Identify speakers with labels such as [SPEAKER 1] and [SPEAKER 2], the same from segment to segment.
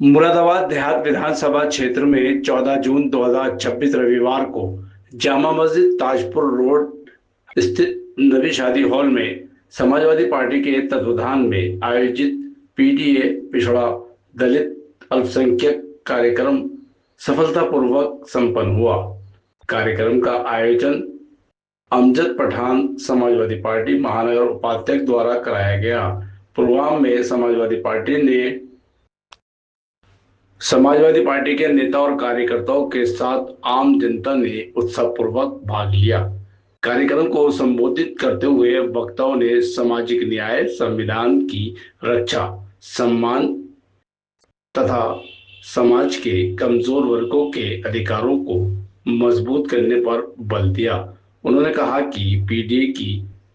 [SPEAKER 1] मुरादाबाद देहात विधानसभा क्षेत्र में 14 जून 2026 रविवार को जामा मस्जिद ताजपुर रोड स्थित नबी शादी हॉल में समाजवादी पार्टी के तत्वाधान में आयोजित पीडीए पिछड़ा दलित अल्पसंख्यक कार्यक्रम सफलतापूर्वक संपन्न हुआ। कार्यक्रम का आयोजन अमजद पठान समाजवादी पार्टी महानगर उपाध्यक्ष द्वारा कराया गया। प्रोग्राम में समाजवादी पार्टी के नेता और कार्यकर्ताओं के साथ आम जनता ने उत्साहपूर्वक भाग लिया। कार्यक्रम को संबोधित करते हुए वक्ताओं ने सामाजिक न्याय, संविधान की रक्षा, सम्मान तथा समाज के कमजोर वर्गों के अधिकारों को मजबूत करने पर बल दिया। उन्होंने कहा कि पीडीए की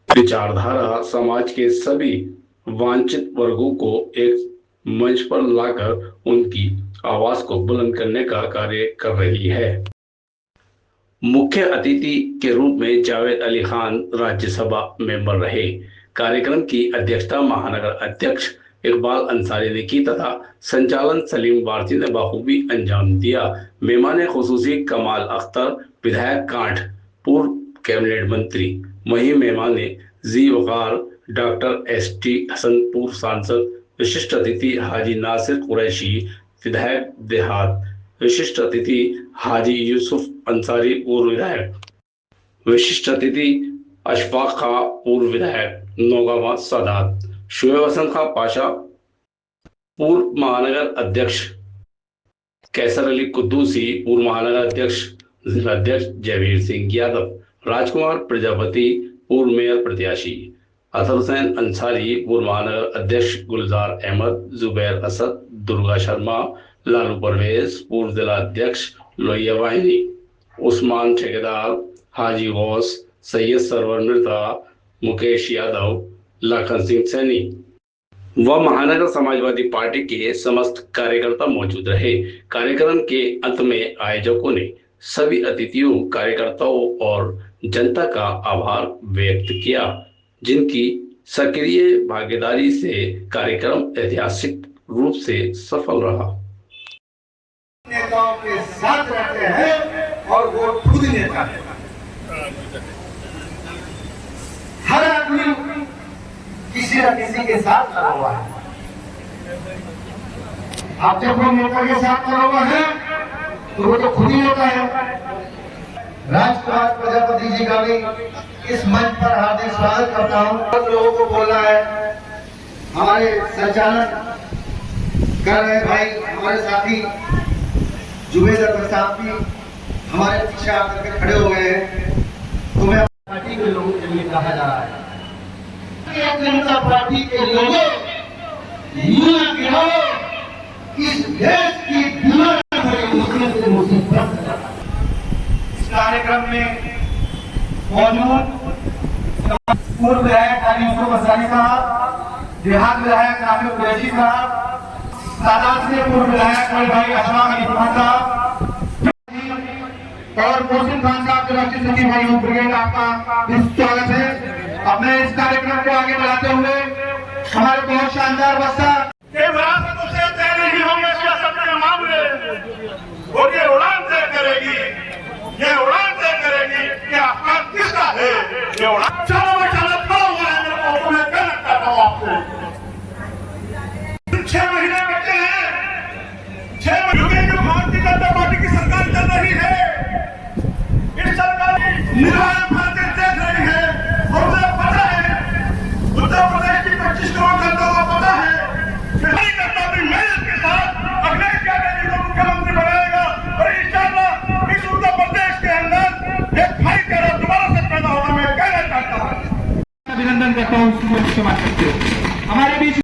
[SPEAKER 1] विचारधारा समाज के सभी वांछित वर्गों को एक मंच पर लाकर उनकी आवाज को बुलंद करने का कार्य कर रही है। मुख्य अतिथि के रूप में जावेद अली खान राज्यसभा मेंबर रहे। कार्यक्रम की अध्यक्षता महानगर अध्यक्ष इकबाल अंसारी ने की तथा संचालन सलीम वारसी ने बखूबी अंजाम दिया। मेहमान खुसूसी कमाल अख्तर, विधायक कांठ, पूर्व कैबिनेट मंत्री, वहीं मेहमान जी वकार, डॉक्टर एसटी हसन, पूर्व सांसद, विशिष्ट अतिथि हाजी नासिर कुरैशी, विधायक देहात, विशिष्ट अतिथि हाजी यूसुफ अंसारी, पूर्व विधायक, विशिष्ट अतिथि अशफाक खां, पूर्व विधायक नौगावा सादात, शुएब हसन खां पाशा, पूर्व महानगर अध्यक्ष, कैसर अली कुद्दूसी, पूर्व महानगर अध्यक्ष, जिलाध्यक्ष जयवीर सिंह यादव, राजकुमार प्रजापति, पूर्व मेयर प्रत्याशी, असर हुसैन अंसारी, पूर्व महानगर अध्यक्ष, गुलजार अहमद, जुबैर असद, दुर्गा शर्मा, लालू परवेज, पूर्व जिला अध्यक्ष, लोहिया वाहिनी, उस्मान ठेकेदार, हाजी गौस, सैयद सरवर मिर्जा, मुकेश यादव, लाखन सिंह सैनी व महानगर समाजवादी पार्टी के समस्त कार्यकर्ता मौजूद रहे। कार्यक्रम के अंत में आयोजकों ने सभी अतिथियों, कार्यकर्ताओं और जनता का आभार व्यक्त किया, जिनकी सक्रिय भागीदारी से कार्यक्रम ऐतिहासिक रूप से सफल रहा।
[SPEAKER 2] नेताओं के साथ रहते हैं और वो खुद नेता है। हर आदमी किसी न किसी के साथ खड़ा हुआ है। आप जब वो नेता के साथ खड़ा हुआ है तो वो तो खुद ही नेता है। राजकुमार प्रजापति जी का भी इस मंच पर हार्दिक स्वागत करता हूँ। बहुत लोगों को बोलना है, हमारे संचालन कर रहे भाई, हमारे साथी जुबेद अख्तर साहब भी हमारे पीछे आकर के खड़े हो गए हैं। तो मैं पार्टी के लोगों के लिए कहा जा रहा है, जनता पार्टी के लोगों इस देश की इस कार्यक्रम में मौजूद पूर्व विधायक हाजी यूसुफ अंसारी साहब, देहात विधायक नासिर कुरैशी साहब, सादात से पूर्व विधायक बड़े भाई अशफाक अली साहब और मोहसिन खान साहब जो राष्ट्रीय सचिव भाई ब्रिगेड, आपका स्वागत है। अब मैं इस कार्यक्रम को आगे बढ़ाते हुए हमारे बहुत शानदार बस्ता विरासत से तय नहीं होंगे, सियासत के मामले और ये उड़ान तय करेगी, ये उड़ान तय करेगी कि आसमान किसका है। ये उड़ान चलो मैं चलता हूँ, मेरे को मैं गलत करता हूँ आपको। 6 महीने बचे हैं, 6 महीने जो भारतीय जनता पार्टी की सरकार चल रही है, इस सरकार निर्वाचन खातिर देख रही है। और मुझे पता है उत्तर प्रदेश की 25 करोड़ जनता को पता है कि जनता भी मेहनत के साथ अखिलेश यादव जी को मुख्यमंत्री बनाएगा और इंशाअल्लाह इस उत्तर प्रदेश के अंदर एक भाईचारा दोबारा से पैदा होगा। मैं कहना चाहता हूँ, अभिनंदन करता हूँ उसकी बात करते हुए। हमारे बीच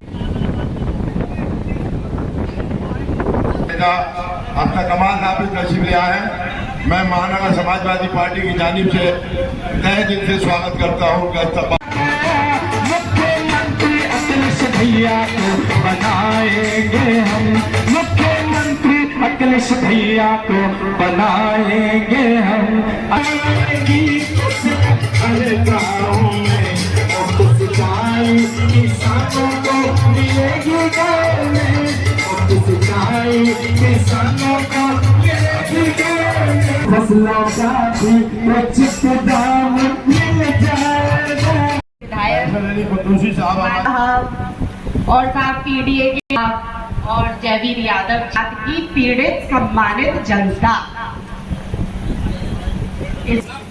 [SPEAKER 3] अपना कमाल साहब तशरीफ ले आए हैं। मैं महानगर समाजवादी पार्टी की जानिब से तहे दिल से स्वागत करता हूँ।
[SPEAKER 4] मुख्यमंत्री अखिलेश भैया को बनाएंगे हम, मुख्यमंत्री अखिलेश भैया को बनाएंगे हम। गाँव में किसानों को मिलेगी गाँव में सिंचाई, फसलों का भी उचित दाम मिल जाएगा।
[SPEAKER 5] और साहब पीडीए के और जयवीर यादव की पीड़ित सम्मानित जनता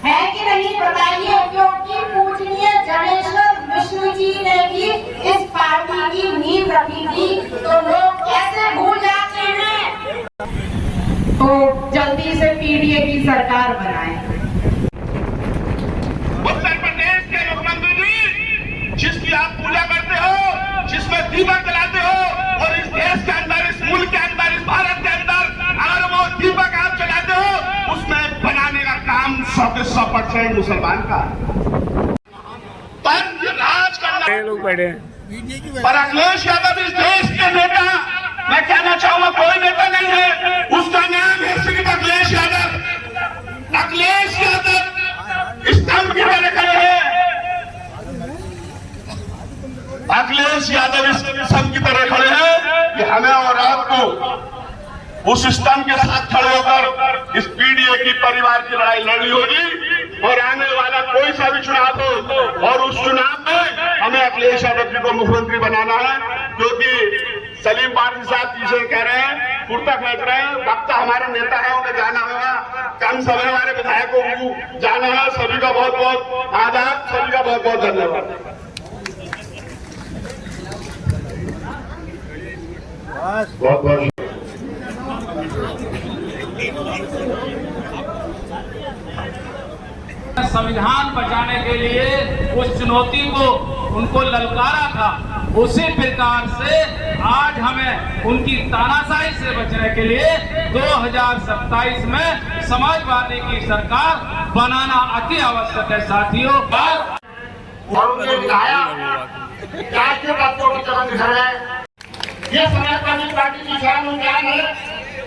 [SPEAKER 5] है कि नहीं बताइए, क्योंकि पूजनीय जनेश्वर मिश्र जी ने भी इस पार्टी की नींव रखी थी, तो लोग कैसे भूल जाते हैं। तो जल्दी से पीडीए की सरकार बनाए।
[SPEAKER 6] उत्तर प्रदेश के मुख्यमंत्री जी, जिसकी आप पूजा करते हो, जिसमें दीपक जलाते हो, और इस देश के अंदर, इस मुल्क के अंदर, इस भारत के अंदर अगर वो दीपक आप जलाते हो, उसमें बनाने का काम 100% मुसलमान का। पर राज करना पर अखिलेश यादव इस देश के नेता, मैं कहना चाहूंगा कोई नेता नहीं है, उसका नाम है सिर्फ अखिलेश यादव। अखिलेश यादव स्तंभ की तरह खड़े हैं, अखिलेश यादव इस स्तंभ की तरह खड़े हैं कि हमें और आपको उस स्तंभ के साथ खड़े होकर इस पीडीए की परिवार की लड़ाई लड़नी होगी, और आने वाला कोई सा भी चुनाव हो, और उस चुनाव में हमें अखिलेश यादव जी को मुख्यमंत्री बनाना है, क्योंकि सलीम पारसी साहब पीछे कह रहे हैं, कुर्ता फेंक रहे हैं, वक्त हमारे नेता है, उन्हें जाना होगा, कम समय हमारे विधायकों को जाना है। सभी का बहुत बहुत आदाब, सभी का बहुत बहुत धन्यवाद।
[SPEAKER 3] बहुत बहुत
[SPEAKER 7] संविधान बचाने के लिए उस चुनौती को उनको ललकारा था, उसी प्रकार से आज हमें उनकी तानाशाही से बचने के लिए 2027 में समाजवादी की सरकार बनाना अति आवश्यक है साथियों।
[SPEAKER 6] और उन्हें विधायक राष्ट्रीय तत्वों की तरफ निखर है। ये समाजवादी पार्टी की शान उनकान है।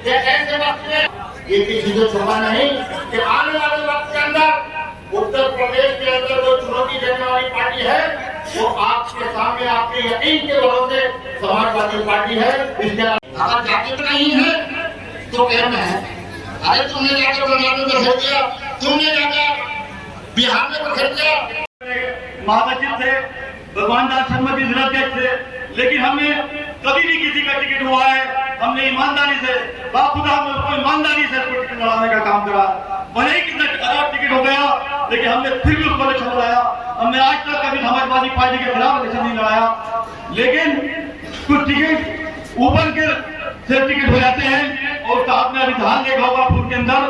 [SPEAKER 6] ये ऐसे वक्त में ये किसी को छुपा नहीं कि आने वाले वक्त के अंदर उत्तर प्रदेश के अंदर जो चुनौती देने वाली पार्टी है, वो आपके सामने आपके यकीन के भरोसे समाजवादी पार्टी है। इसके अगर जाति नहीं है तो कहना है, अरे तुमने जाकर बनाने में हो गया, तुमने जाकर बिहार में बखेर दिया।
[SPEAKER 2] महासचिव थे, भगवान दास शर्मा जी जिला अध्यक्ष थे, लेकिन हमने कभी भी किसी का टिकट हुआ है, हमने ईमानदारी से बाखुदा ईमानदारी से टिकट बढ़ाने का काम करा। भले ही कितना टिकट हो गया, लेकिन हमने फिर भी उसको इलेक्शन लड़ाया। हमने आज तक कभी समाजवादी पार्टी के खिलाफ इलेक्शन नहीं लड़ाया, लेकिन कुछ टिकट ऊपर के से टिकट हो जाते हैं। और आपने अभी धान देखा होगा फूल के अंदर,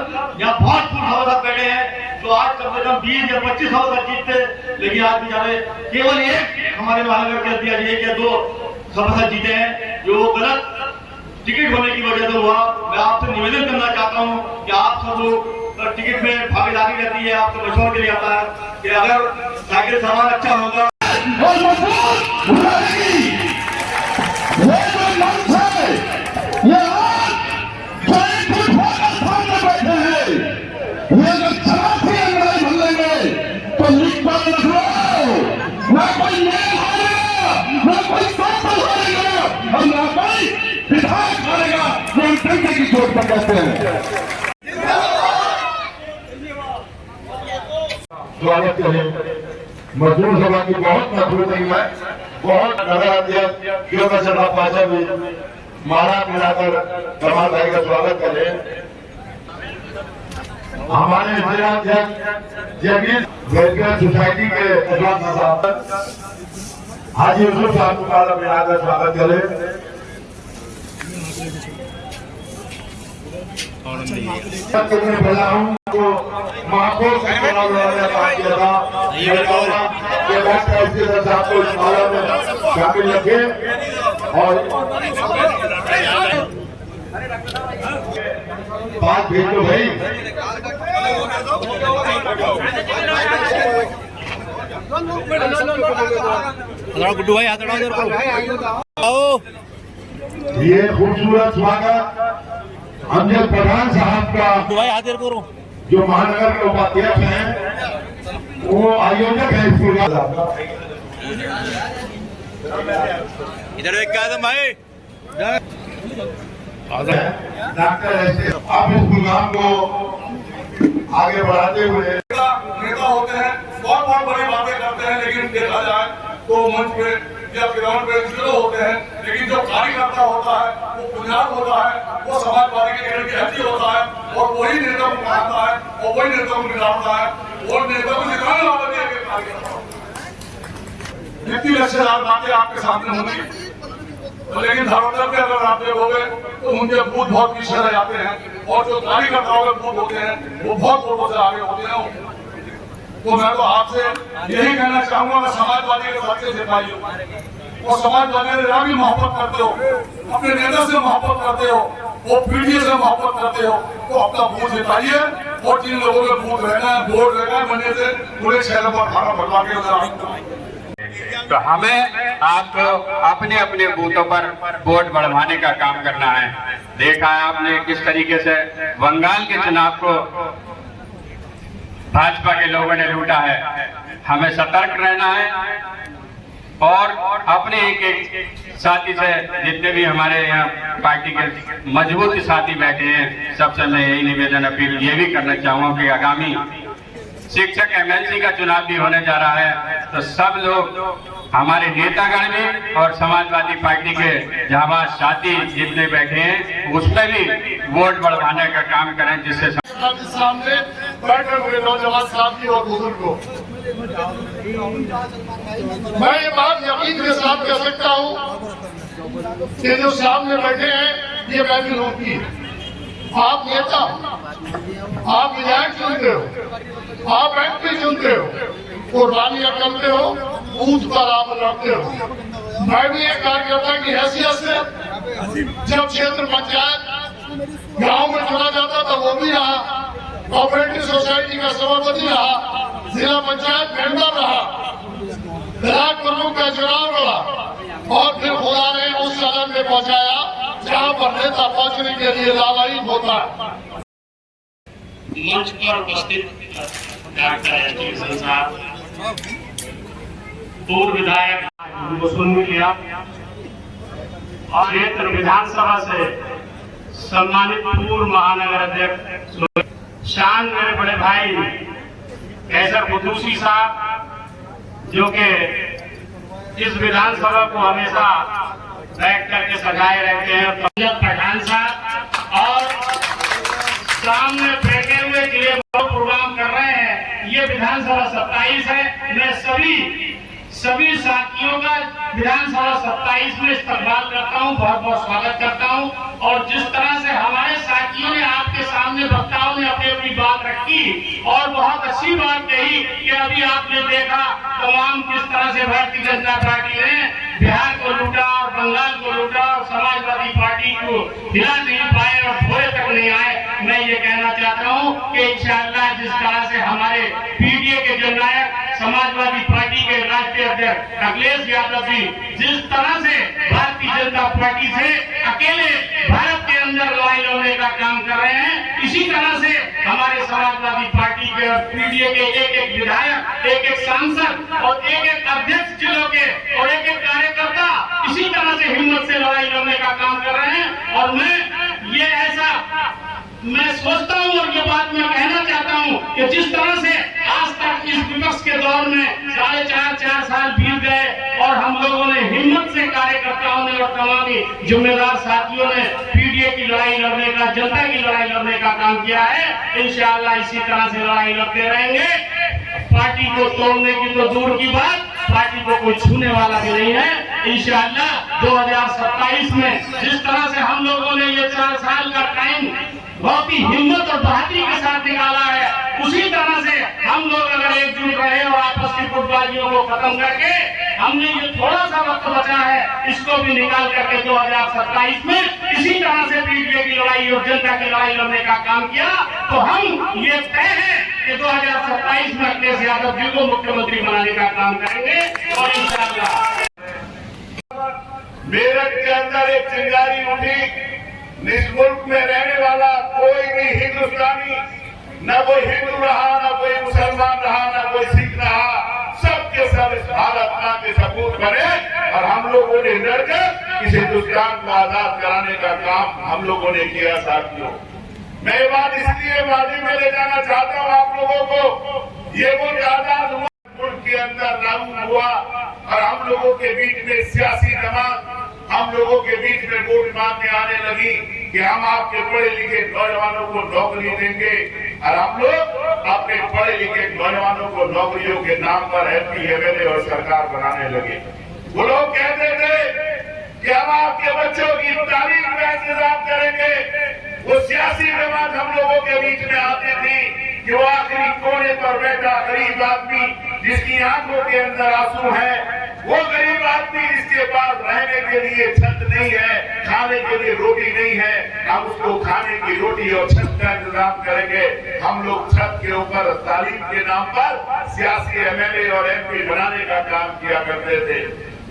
[SPEAKER 2] यहाँ बहुत फूल सभासद बैठे हैं, तो आज कम से कम 20 या 25 सभासद जीतते, लेकिन आज बेचारे केवल एक हमारे महानगर के अध्यक्ष 1 या 2 सभासद जीते हैं, जो गलत टिकट होने की वजह से हुआ। मैं आपसे निवेदन करना चाहता हूँ कि आप सब लोग टिकट में भागीदारी रहती है, आपसे मशवरा के लिए आता है कि अगर साइकिल सामान अच्छा होगा
[SPEAKER 3] स्वागत करें। मजदूर सभा की बहुत मजबूत नहीं है, बहुत नगर अध्यक्ष पाचा भी माला मिलाकर कमाल भाई का स्वागत करें। हमारे जिला अध्यक्ष जयवीर वेलफेयर सोसाइटी के अध्यक्ष साहब हाजी यूसुफ साहब को माला मिलाकर स्वागत करें। महापौर का चुनाव लड़ाया किया था, आपको इस माला में शामिल रखे और बात भेज दो भाई।
[SPEAKER 8] गुड्डू भाई हाथ उठाओ।
[SPEAKER 3] ये खूबसूरत स्वागत अमजद प्रधान साहब का, जो महानगर के उपाध्यक्ष हैं, वो आयोजक है स्कूल का।
[SPEAKER 8] इधर देख के भाई
[SPEAKER 3] डॉक्टर आप इस प्रोग्राम को आगे बढ़ाते हुए
[SPEAKER 6] नेता होते हैं, बहुत बहुत बड़ी बातें करते हैं, लेकिन देखा जाए तो मंच पे या ग्राउंड पे जीरो होते हैं, लेकिन जो कार्यकर्ता होता है वो बुनियाद होता है, वो समाजवादी के केंद्र की हड्डी होता है, और वही नेता को बनाता है और वही नेता को बिगाड़ता है, और नेता को जिताने वाला भी एक कार्यकर्ता होता है। जितनी लक्ष्यदार बातें आपके सामने होंगी, लेकिन धरोहर पे अगर आप देखोगे तो उनके बूथ बहुत पीछे रह जाते हैं, और जो कार्यकर्ताओं के बूथ होते हैं वो बहुत वोटों से आगे होते हैं। तो मैं तो आपसे यही कहना चाहूंगा कि समाजवादी के साथ से जिताइए, और समाजवादी से भी मोहब्बत करते हो, अपने नेता से मोहब्बत करते हो, वो पीढ़ी से मोहब्बत करते हो, तो अपना बूथ जिताइए, और जिन लोगों के बूथ रहना है, वोट रहना है, बनने से पूरे शहर पर खाना भरवा के उधर।
[SPEAKER 9] तो हमें आपको अपने अपने बूथों पर वोट बढ़वाने का काम करना है। देखा है आपने किस तरीके से बंगाल के चुनाव को भाजपा के लोगों ने लूटा है। हमें सतर्क रहना है, और अपने एक एक साथी से, जितने भी हमारे यहाँ पार्टी के मजबूत साथी बैठे हैं, सबसे मैं यही निवेदन अपील ये भी करना चाहूँगा कि आगामी शिक्षक एमएलसी का चुनाव भी होने जा रहा है, तो सब लोग हमारे नेतागण भी और समाजवादी पार्टी के जाबाज साथी जितने बैठे हैं उसमें भी वोट बढ़वाने का काम करें, जिससे
[SPEAKER 3] सामने बैठे हुए नौजवान साथी और बुजुर्गों, मैं ये बात यकीन के साथ कह सकता हूँ कि जो सामने बैठे हैं ये महफिल होती है। आप नेता, आप विधायक चुनते हो, आप एमपी चुनते हो, कुर्बानियां करते हो, बूथ पर आप लड़ते हो। मैं भी एक कार्यकर्ता की हैसियत से जब क्षेत्र पंचायत गांव में चुना जाता था वो भी रहा, कोऑपरेटिव सोसाइटी का सभापति रहा, जिला पंचायत मेंबर रहा, ब्लॉक प्रमुख का चुनाव लड़ा, और फिर खुदा ने उस सदन में पहुंचाया जहां पर नेता पहुंचने के लिए लालायित होता है।
[SPEAKER 10] मंच पर उपस्थित डॉक्टर एजुकेशन साहब, पूर्व विधायक, उनको सुन भी लिया, और क्षेत्र विधानसभा से सम्मानित पूर्व महानगर अध्यक्ष शान मेरे बड़े भाई कैसर कुद्दूसी साहब, जो कि इस विधानसभा को हमेशा बैठ करके सजाए रहते हैं, पंकज पठान साहब, और सामने बैठे हुए के लिए प्रोग्राम कर रहे हैं। ये विधानसभा 27 है। मैं सभी साथियों का विधानसभा 27 में इस्तकबाल करता हूं, बहुत बहुत स्वागत करता हूं। और जिस तरह से हमारे साथियों ने आपके सामने वक्ताओं ने अपनी अपनी बात रखी और बहुत अच्छी बात कही कि अभी आपने देखा तमाम किस तरह से भारतीय जनता पार्टी ने बिहार को लूटा और बंगाल को लूटा और समाजवादी पार्टी को हिला नहीं पाए और थोड़े तक नहीं आए। मैं ये कहना चाहता हूँ कि इंशाअल्लाह जिस तरह से हमारे पीडीए के जननायक समाजवादी पार्टी के राष्ट्रीय अध्यक्ष अखिलेश यादव जी जिस तरह से भारतीय जनता पार्टी से अकेले भारत के अंदर लड़ाई लड़ने का काम कर रहे हैं, इसी तरह से हमारे समाजवादी पार्टी के और पीडीए के एक एक विधायक, एक एक सांसद और एक एक अध्यक्ष जिलों के और एक एक कार्यकर्ता इसी तरह से हिम्मत से लड़ाई लड़ने का काम कर रहे हैं। और मैं सोचता हूँ और ये बात मैं कहना चाहता हूँ कि जिस तरह से आज तक इस विपक्ष के दौर में 4.5 साल बीत गए और हम लोगों ने हिम्मत से कार्यकर्ताओं ने और तमाम जिम्मेदार साथियों ने पीडीए की लड़ाई लड़ने का, जनता की लड़ाई लड़ने का काम किया है। इंशाअल्लाह इसी तरह से लड़ाई लड़ते रहेंगे। पार्टी को तोड़ने की तो दूर की बात, पार्टी को कोई छूने वाला भी नहीं है। इंशाअल्लाह 2027 में जिस तरह से हम लोगों ने ये 4 साल का टाइम बहुत ही हिम्मत और बहादुरी के साथ निकाला है, उसी तरह से हम लोग अगर एकजुट रहे और आपस की गुटबाजियों को खत्म करके हमने ये थोड़ा सा वक्त बचा है इसको भी निकाल करके 2027 में इसी तरह से पीडीए की लड़ाई और जनता की लड़ाई लड़ने का काम किया तो हम ये तय है कि 2027 में अखिलेश यादव जी को मुख्यमंत्री बनाने का काम करेंगे। और इंशाअल्लाह
[SPEAKER 3] मेरठ के अंदर एक चिंगारी उठी, इस मुल्क में रहने वाला कोई भी हिंदुस्तानी, न कोई हिंदू रहा, न कोई मुसलमान रहा, न कोई सिख रहा, सबके सब इस भारत मां के सपूत बने और हम लोगों ने लड़कर इस हिंदुस्तान को आजाद कराने का काम हम लोगों ने किया। साथियों,
[SPEAKER 6] मैं ये बात इसलिए वादी में ले जाना चाहता हूँ आप लोगों को, ये वो आजाद हुआ मुल्क के अंदर लागू हुआ और हम लोगों के बीच में सियासी जमात, हम लोगों के बीच में वोट मांगने आने लगी कि हम आपके पढ़े लिखे नौजवानों को नौकरी देंगे और हम लोग अपने पढ़े लिखे नौजवानों को नौकरियों के नाम पर MP MLA और सरकार बनाने लगे। वो लोग कहते थे कि हम आपके बच्चों की तालीम का इंतजाम करेंगे। वो सियासी जमात हम लोगों के बीच में आती थी कि वो आखिरी कोने पर बैठा गरीब आदमी जिसकी आंखों के अंदर आंसू है, वो गरीब आदमी जिसके पास रहने के लिए छत नहीं है, खाने के लिए रोटी नहीं है, हम उसको खाने की रोटी और छत का इंतजाम करेंगे। हम लोग छत के ऊपर तालीम के नाम पर सियासी MLA और MP बनाने का काम किया करते थे।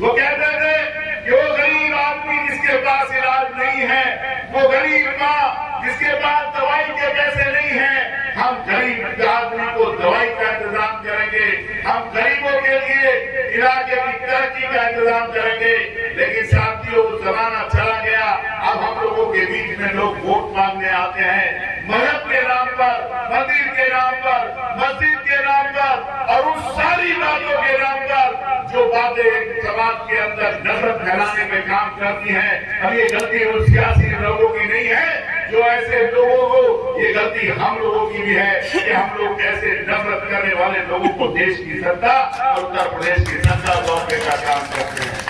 [SPEAKER 6] वो कहते थे कि वो गरीब आदमी जिसके पास इलाज नहीं है, वो गरीब माँ जिसके पास दवाई के पैसे नहीं है, हम गरीब आदमी को दवाई का इंतजाम करेंगे, हम गरीबों के लिए इलाके की तरक्की का इंतजाम करेंगे। लेकिन साथियों जमाना चला गया, अब हम लोगों के बीच में लोग वोट मांगने आते हैं मजहब के नाम पर, मंदिर के नाम पर, मस्जिद के नाम पर और उन सारी बातों के नाम पर जो बातें एक समाज के अंदर नफरत फैलाने में काम करती हैं। अब ये गलती उन सियासी लोगों की नहीं है, जो ऐसे लोगों को, ये गलती हम लोगों की भी है कि हम लोग ऐसे नफरत करने वाले लोगों को देश की सत्ता और उत्तर प्रदेश की सत्ता सौंपने का काम करते हैं।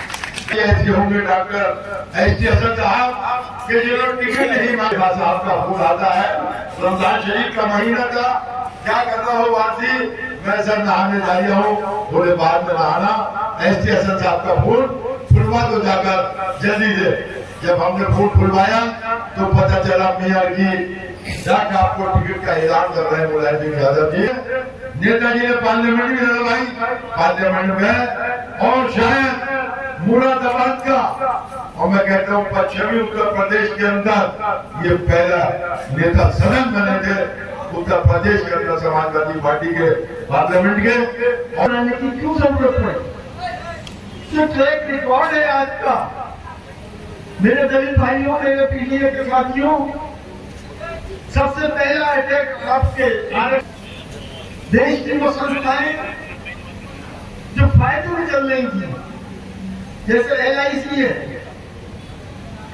[SPEAKER 3] ऐसे होंगे डॉक्टर ऐसे असर साहब के जिन्होंने टिकट नहीं मांगा, साहब का फोन आता है, रमजान शरीफ का महीना था, क्या कर रहा हो वासी, मैं सर नहाने जा रहा हूँ, थोड़े बाद में नहाना, ऐसे असर साहब का फोन खुलवा दो जाकर जल्दी से। जब हमने फोन खुलवाया तो पता चला मियाँ की जाकर आपको टिकट का ऐलान कर रहे हैं मुलायम सिंह यादव जी। नेताजी ने पार्लियामेंट में लड़वाई, पार्लियामेंट में और शायद मुरादाबाद का, और मैं कहता हूँ पश्चिमी उत्तर प्रदेश के अंदर ये पहला नेता सदन बने थे उत्तर प्रदेश के अंदर समाजवादी पार्टी के पार्लियामेंट के। और
[SPEAKER 4] बनाने की क्यों जरूरत पड़ी? जो ट्रैक रिकॉर्ड है आज का, मेरे दलित भाइयों, मेरे PDA के साथियों, सबसे पहला अटैक आपके देश की वो संस्थाएं जो फायदे में चल रही थी, जैसे LIC है,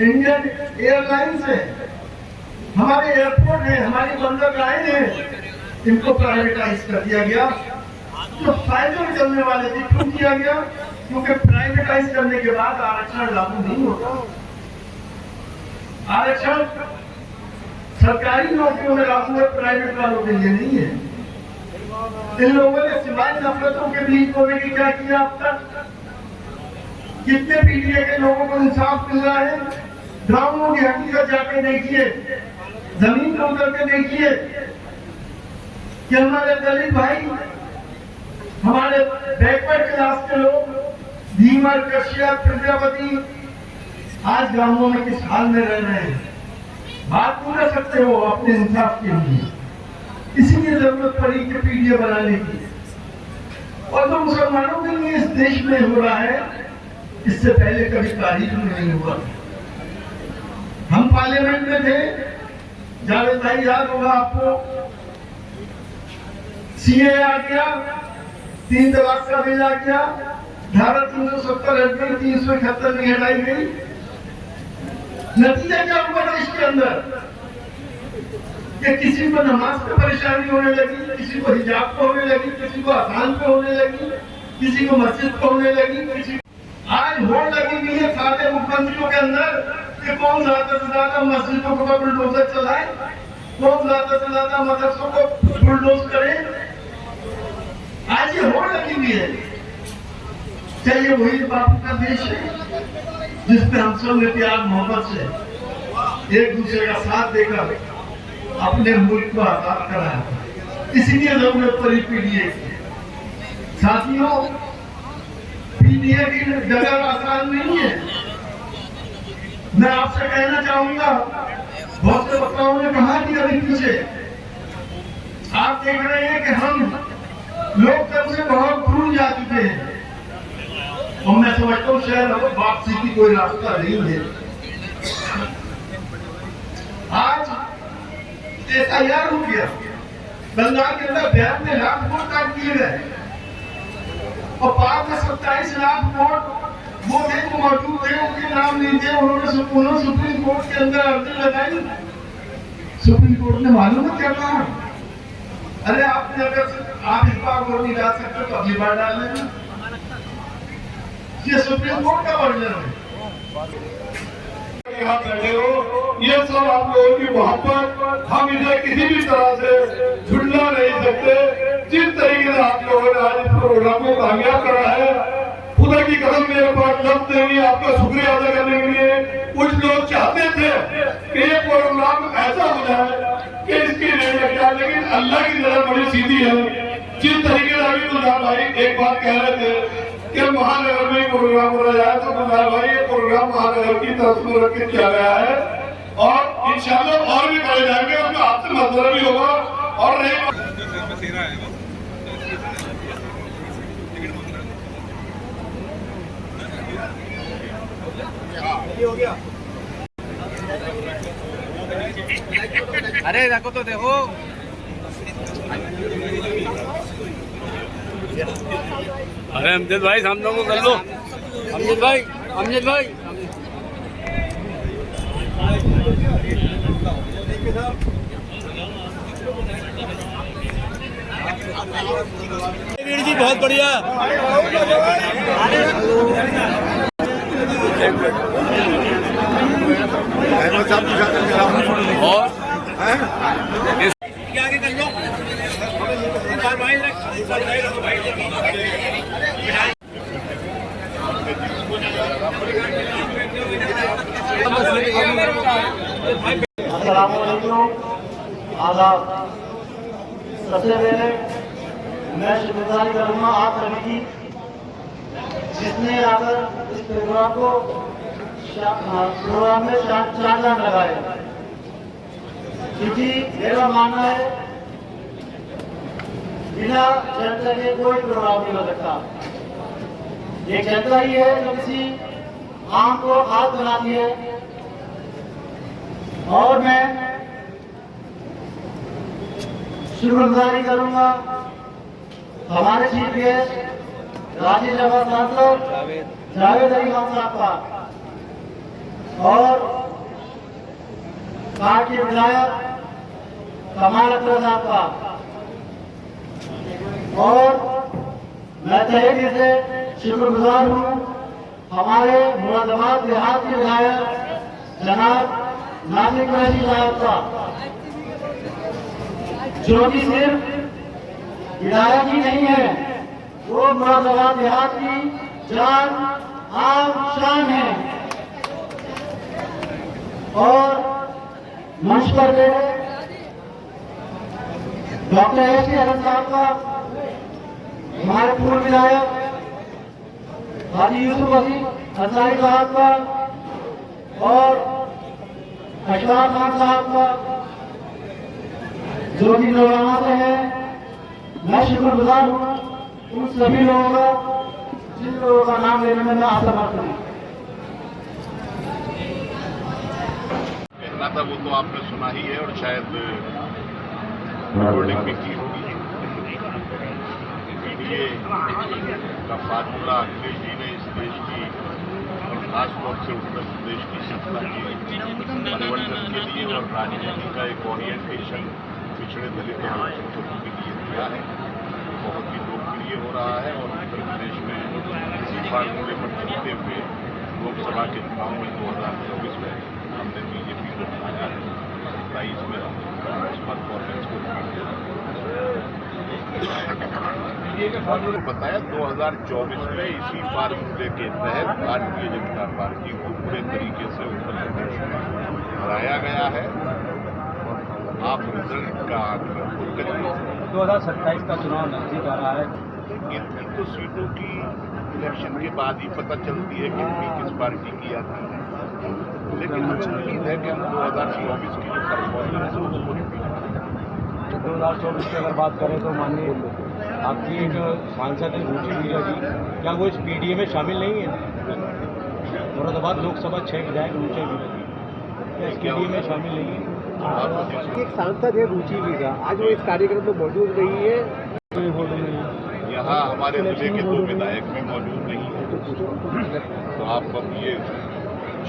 [SPEAKER 4] इंडियन एयरलाइंस है, हमारे एयरपोर्ट है, हमारी बंदरगाहें हैं, इनको प्राइवेटाइज कर दिया गया। तो फायदे में चलने वाले थे, क्यों किया गया? क्योंकि प्राइवेटाइज करने के बाद आरक्षण लागू नहीं होता। आरक्षण सरकारी नौकरियों में लागू है, प्राइवेट वालों के लिए नहीं है। इन लोगों ने सिवाय नफरतों के बीच होने की क्या किया अब तक? कितने PDA के लोगों को इंसाफ मिल रहा है? ग्रामीणों की हकीकत जाके देखिए, जमीन पर उतर के देखिए कि हमारे दलित भाई, हमारे बैकवर्ड क्लास के लोग, धीमर, कश्यप, प्रजापति आज गांवों में किस हाल में रह रहे हैं। बात नहीं कर सकते हो अपने इंसाफ के लिए, इसीलिए जरूरत पड़ी कि PDA बनाने की। और जो मुसलमानों के लिए इस देश में हो रहा है, इससे पहले कभी तारीख में नहीं हुआ। हम पार्लियामेंट में थे, जावेद भाई याद होगा आपको, CA आ गया, 3 तलाक का बिल आ गया, धारा 370 हट गई, 371 नहीं हटाई गई। नतीजा क्या हुआ देश के अंदर? कि किसी को नमाज पे परेशानी होने लगी, किसी को हिजाब पे होने लगी, किसी को अजान पे होने लगी, किसी को मस्जिद पे होने लगी, किसी आज होड़ लगी हुई है सारे मुख्यमंत्रियों के अंदर कि कौन ज्यादा से ज्यादा मस्जिदों को बुलडोजर चलाए, कौन ज्यादा से ज्यादा मदरसों को बुलडोज करे। आज ये होड़ लगी हुई है। चाहिए वही बापू का देश है जिसमें हम सब ने प्यार मोहब्बत से एक दूसरे का साथ देकर अपने मुल्क को आजाद कराया। इसीलिए जरूरत पड़ी PDA की। साथियों, PDA की जगह आसान नहीं है। मैं आपसे कहना चाहूंगा, बहुत से वक्ताओं ने कहा कि अभी पीछे आप देख रहे हैं कि हम लोकतंत्र से बहुत दूर जा चुके हैं और मैं समझता हूँ शायद अब वापसी की कोई रास्ता नहीं है। आज SIR हो गया, बंगाल के अंदर 92 लाख वोट काट दिए गए और 5 से 27 लाख वोट वो थे जो मौजूद थे, उनके नाम नहीं थे। उन्होंने सुप्रीम कोर्ट के अंदर अर्जी लगाई, सुप्रीम कोर्ट ने मालूम है क्या कहा, अरे आपने अगर आप इस बार वोट नहीं डाल सकते तो अगली बार डाल लेना। ये सुप्रीम कोर्ट का वर्जन है।
[SPEAKER 3] यहाँ बैठे हो, ये सब आप लोगों की मोहब्बत, हम इसे किसी भी तरह से झुंडला नहीं सकते। जिस तरीके से आप लोगों ने आज इस प्रोग्राम को कामयाब करा है, खुदा की कसम मेरे पास लफ्ज़ नहीं आपका शुक्रिया अदा करने के लिए। कुछ लोग चाहते थे कि ये प्रोग्राम ऐसा हो जाए कि इसकी नहीं लगता, लेकिन अल्लाह की नजर बड़ी सीधी है। जिस तरीके से अभी गुलजार भाई एक बात कह रहे थे कि महानगर में प्रोग्राम हो रहा है, तो गुलजार भाई ये प्रोग्राम महानगर की तरफ से रख के किया गया है और इंशाल्लाह और भी करे जाएंगे, उसमें आपसे मसला भी होगा और नहीं।
[SPEAKER 8] अरे देखो तो देखो,
[SPEAKER 7] अरे अमजद भाई सामने को कर लो, अमजद भाई, अमजद भाई।
[SPEAKER 8] वीर जी बहुत बढ़िया। और आगे कर लो
[SPEAKER 2] अस्सलाम वालेकुम, आदाब। सबसे पहले मैं शुक्रगुजारी करूँगा आप सभी की, जिसने आकर इस प्रोग्राम में चार चांद लगाए, क्योंकि मेरा मानना है बिना जनता के कोई प्रोग्राम नहीं हो सकता। ये जनता ही है जो किसी आम को हाथ बनाती है। और मैं शुक्रगुजारी करूंगा हमारे चीफ गेस्ट राज्यसभा सांसद जावेद अली खान साहब का और पार्टी के विधायक कमाल अख्तर साहब का, और मैं तहे दिल से शुक्रगुजार हूँ हमारे मुरादाबाद देहात के विधायक जनाब नासिर कुरैशी साहब का, जो कि सिर्फ विधायक ही नहीं है, वो मुरादाबाद देहात की जान आम शान है। और मंच पर डॉक्टर एस के हसन साहब का, हमारे पूर्व विधायक हाजी यूसुफ अली अंसारी साहब का और अशफाक खान साहब का, जो कि नौजवान से हैं। मैं शुक्रगुजार हूँ उन सभी लोगों का जिन लोगों का नाम लेने में मैं असमर्थ हूँ।
[SPEAKER 3] कहना था वो तो आपने सुना ही है और शायद रिकॉर्डिंग भी की होगी। पीडीए का फार्मूला अखिलेश जी ने इस देश की और खासतौर से उत्तर प्रदेश की सत्ता के परिवर्तन के लिए और राजनीति का एक ओरिएंटेशन पिछड़े दलित और अल्पसंख्यकों के लिए दिया है, बहुत ही लोकप्रिय हो रहा है। और उत्तर प्रदेश में इसी फार्मूले पर चलते हुए लोकसभा के चुनाव में 2024 में हमने बीजेपी को बनाया है। 27 में उस परफॉर्मेंस को बताया 2024 में इसी फार्मूले के तहत भारतीय जनता पार्टी को पूरे तरीके से उत्तर प्रदेश में हराया गया है। और आप रिजल्ट का आकलन खुद करिए।
[SPEAKER 10] 2027 का चुनाव नजदीक आ रहा है।
[SPEAKER 3] इन तो सीटों की इलेक्शन के बाद ही पता चलती है कितनी किस पार्टी की आती है, लेकिन हमें उम्मीद है कि हम 2024 की जो परफॉर्मेंस है उसको रिपीट करें।
[SPEAKER 10] 2024 की अगर बात करें तो माननीय आपकी एक सांसद है रुचि मीरा जी, क्या वो इस पीडीए में शामिल नहीं है? मुरादाबाद लोकसभा 6 विधायक रुचि मीरा जी क्या इस पीडीए में शामिल नहीं है?
[SPEAKER 3] चुनाव को जिस
[SPEAKER 4] एक सांसद है रुचि मीरा, आज वो इस कार्यक्रम में मौजूद नहीं है।
[SPEAKER 3] यहाँ हमारे जिले के 2 विधायक भी मौजूद नहीं है, तो आप अब ये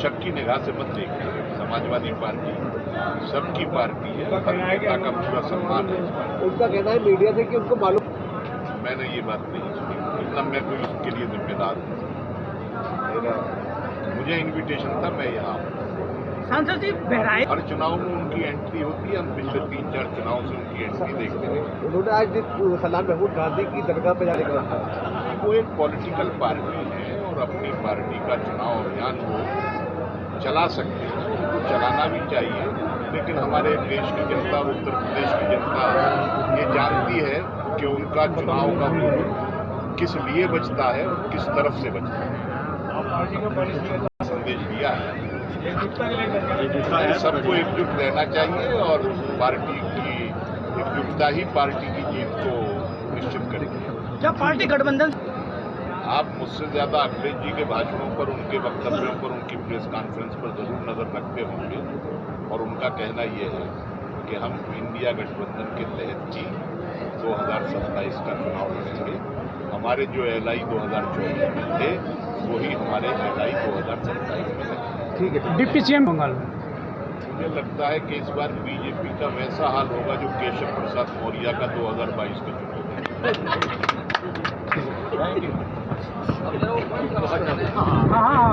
[SPEAKER 3] शक की निगाह से मत देखिए। समाजवादी पार्टी सबकी पार्टी है, हर नेता का पूरा सम्मान है।
[SPEAKER 4] उनका कहना है मीडिया से कि उनको मालूम,
[SPEAKER 3] मैंने ये बात नहीं सुनी, इतना मैं कोई उसके लिए जिम्मेदार हूँ। मुझे इनविटेशन था, मैं यहाँ
[SPEAKER 8] सांसद जी बहराइच
[SPEAKER 3] हर चुनाव में उनकी एंट्री होती है। हम पिछले 3-4 चुनाव से उनकी एंट्री देखते हैं।
[SPEAKER 4] उन्होंने आज सलाम महमूद गांधी की दरगाह पर जाने का कहा।
[SPEAKER 3] वो एक पॉलिटिकल पार्टी है और अपनी पार्टी का चुनाव अभियान वो चला सकते हैं, उनको चलाना भी चाहिए। लेकिन हमारे देश की जनता और उत्तर प्रदेश की जनता ये जानती है कि उनका चुनाव का वोट किस लिए बचता है और किस तरफ से बचता है। संदेश दिया है, सबको एकजुट रहना चाहिए और पार्टी की एकजुटता ही पार्टी की जीत को निश्चित करेगी।
[SPEAKER 8] क्या पार्टी गठबंधन?
[SPEAKER 3] आप मुझसे ज्यादा अखिलेश जी के भाषणों पर, उनके वक्तव्यों पर, उनकी प्रेस कॉन्फ्रेंस पर जरूर नजर रखते होंगे और उनका कहना यह है कि हम इंडिया गठबंधन के तहत ही 2027 का चुनाव लड़ेंगे। हमारे जो एलआई 2024 में थे वही हमारे एलआई 2027 में है।
[SPEAKER 8] ठीक है। डिप्टी सीएम बंगाल में
[SPEAKER 3] मुझे लगता है कि इस बार बीजेपी का वैसा हाल होगा जो केशव प्रसाद मौर्य का 2022 के चुनाव में।
[SPEAKER 8] हाँ।